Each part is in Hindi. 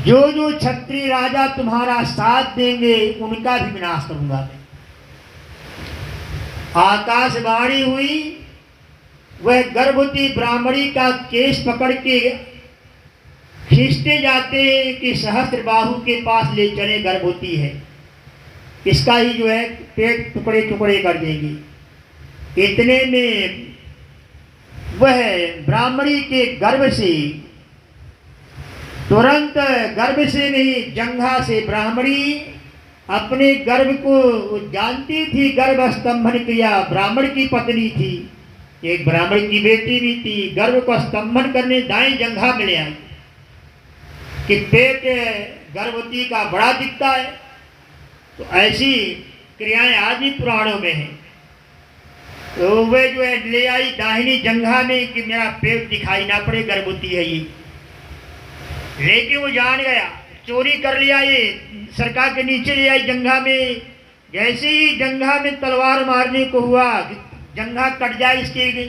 जो जो क्षत्रिय राजा तुम्हारा साथ देंगे उनका भी विनाश करूंगा मैं। आकाशवाणी हुई, वह गर्भवती ब्राह्मणी का केस पकड़ के खींचते जाते कि सहस्त्र बाहु के पास ले चले, गर्भवती है, इसका ही जो है पेट टुकड़े टुकड़े कर देंगे। इतने में वह ब्राह्मणी के गर्भ से, तुरंत गर्भ से नहीं, जंघा से ब्राह्मणी अपने गर्भ को जानती थी, गर्भ स्तंभन किया, ब्राह्मण की पत्नी थी, एक ब्राह्मण की बेटी भी थी, गर्भ को स्तंभन करने दाएं जंघा में ले आई कि पेट गर्भवती का बड़ा दिखता है। तो ऐसी क्रियाएं आज भी पुराणों में हैं। तो वे जो है ले आई दाहिनी जंघा में कि मेरा पेट दिखाई ना पड़े, गर्भवती है ये। लेकिन वो जान गया, चोरी कर लिया, ये सरकार के नीचे ले आई जंघा में। जैसे ही जंघा में तलवार मारने को हुआ, जंघा कट जाए, इसके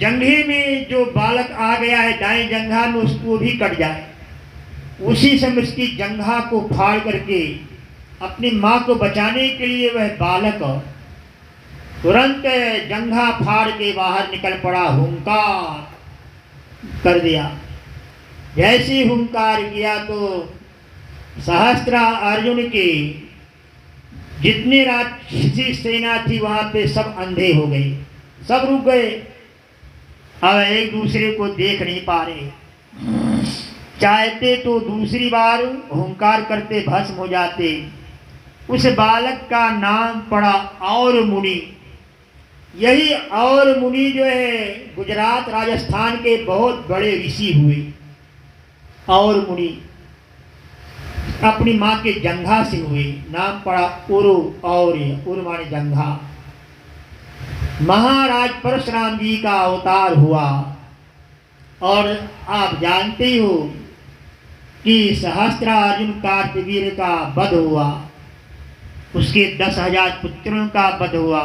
जंघे में जो बालक आ गया है दाएं जंघा में, उसको भी कट जाए। उसी समय उसकी जंघा को फाड़ करके अपनी माँ को बचाने के लिए वह बालक तुरंत जंघा फाड़ के बाहर निकल पड़ा, हुंकार कर दिया। जैसे हुंकार किया तो सहस्त्र अर्जुन के जितनी राक्षसी सेना थी वहां पे सब अंधे हो गए, सब रुक गए। अब एक दूसरे को देख नहीं पा रहे, चाहते तो दूसरी बार हुंकार करते भस्म हो जाते। उस बालक का नाम पड़ा और मुनि। यही और मुनि जो है गुजरात राजस्थान के बहुत बड़े ऋषि हुए। और मुनि अपनी माँ के जंघा से हुए, नाम पड़ा उरु। और उरु माने जंघा। महाराज परशुराम जी का अवतार हुआ। और आप जानते ही हो कि सहस्त्रार्जुन कार्तवीर का वध हुआ, उसके 10,000 पुत्रों का वध हुआ,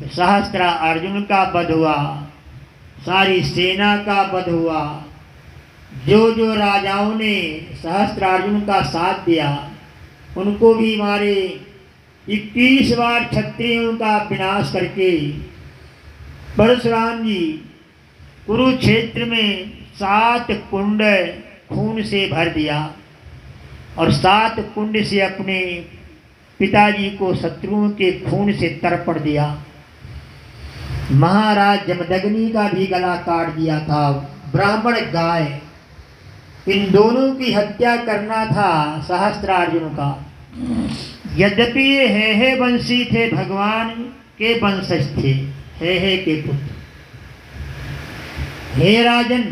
सहस्त्र अर्जुन का वध हुआ, सारी सेना का वध हुआ। जो जो राजाओं ने सहस्त्र अर्जुन का साथ दिया उनको भी मारे। 21 बार क्षत्रियों का विनाश करके परशुराम जी कुरुक्षेत्र में 7 कुंड खून से भर दिया और 7 कुंड से अपने पिताजी को शत्रुओं के खून से तर्पण दिया। महाराज जमदग्नि का भी गला काट दिया था। ब्राह्मण गाय, इन दोनों की हत्या करना था सहस्त्रार्जुन का। यद्यपि ये हे वंशी थे, भगवान के वंशज थे, हे के पुत्र। हे राजन,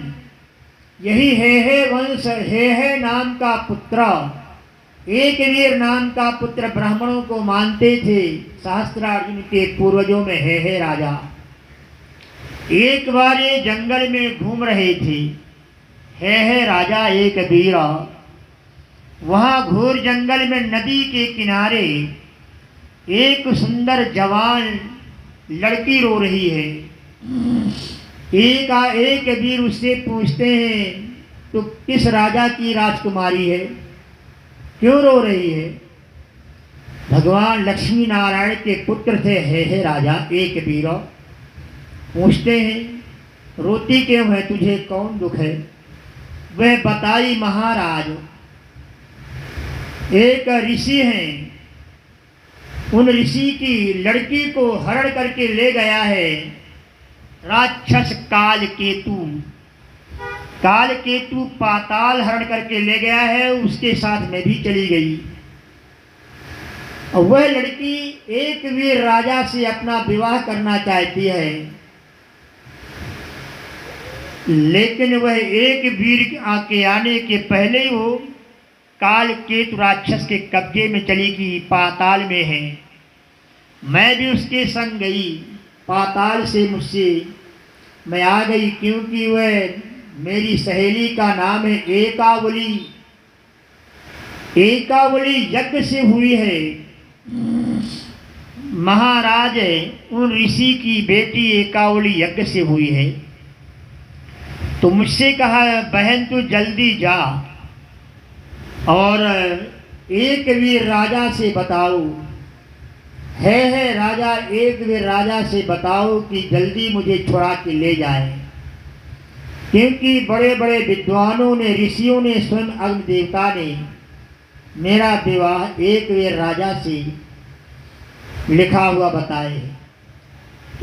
यही हे वंश, हे नाम का पुत्र, एक वीर नाम का पुत्र ब्राह्मणों को मानते थे। सहस्त्रार्जुन के पूर्वजों में हे राजा एक बार ये जंगल में घूम रहे थे। हे राजा एक वीर, वहाँ घोर जंगल में नदी के किनारे एक सुंदर जवान लड़की रो रही है। एक वीर उससे पूछते हैं, तो किस राजा की राजकुमारी है, क्यों रो रही है? भगवान लक्ष्मी नारायण के पुत्र थे हे राजा एक वीर। पूछते हैं, रोती क्यों है, तुझे कौन दुख है? वह बताई, महाराज एक ऋषि हैं, उन ऋषि की लड़की को हरण करके ले गया है राक्षस काल केतु। काल केतु पाताल हरण करके ले गया है, उसके साथ मैं भी चली गई। वह लड़की एक वीर राजा से अपना विवाह करना चाहती है, लेकिन वह एक वीर आके आने के पहले ही वो काल केतु राक्षस के कब्जे में चली गई, पाताल में है। मैं भी उसके संग गई, पाताल से मुझसे मैं आ गई, क्योंकि वह मेरी सहेली का नाम है एकावली। एकावली यज्ञ से हुई है। महाराज उन ऋषि की बेटी एकावली यज्ञ से हुई है। तो मुझसे कहा, बहन तू जल्दी जा, और एक वीर राजा से बताओ, है राजा, एक वीर राजा से बताओ कि जल्दी मुझे छुड़ा के ले जाए, क्योंकि बड़े बड़े विद्वानों ने, ऋषियों ने, स्वयं अग्नि देवता ने मेरा विवाह एक वीर राजा से लिखा हुआ बताए।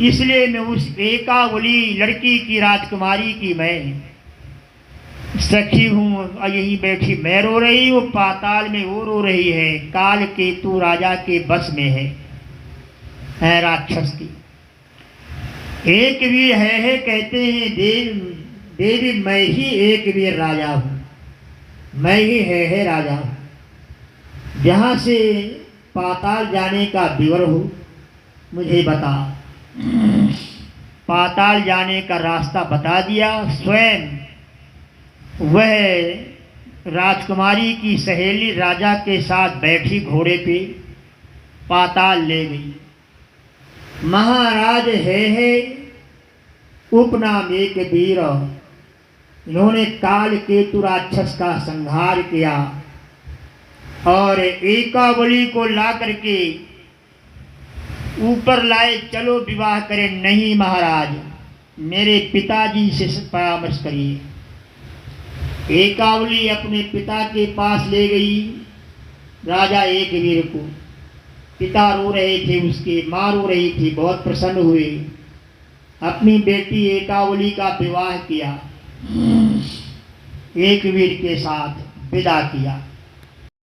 इसलिए मैं उस एकावली लड़की की, राजकुमारी की मैं सखी हूँ और यहीं बैठी मैं रो रही हूँ, पाताल में वो रो रही है। काल केतु राजा के बस में है राक्षस की। एक वीर है कहते हैं देवी मैं ही एक वीर राजा हूँ, मैं ही है राजा हूँ। जहाँ से पाताल जाने का विवर हो मुझे बता। पाताल जाने का रास्ता बता दिया। स्वयं वह राजकुमारी की सहेली राजा के साथ बैठी घोड़े पे पाताल ले गई। महाराज है उपनाम एक वीर, इन्होंने काल केतु राक्षस का संहार किया और एकावली को ला करके ऊपर लाए, चलो विवाह करें। नहीं महाराज, मेरे पिताजी से परामर्श करिए। एकावली अपने पिता के पास ले गई राजा एक वीर को। पिता रो रहे थे, उसके माँ रो रही थी, बहुत प्रसन्न हुए, अपनी बेटी एकावली का विवाह किया, एक वीर के साथ विदा किया।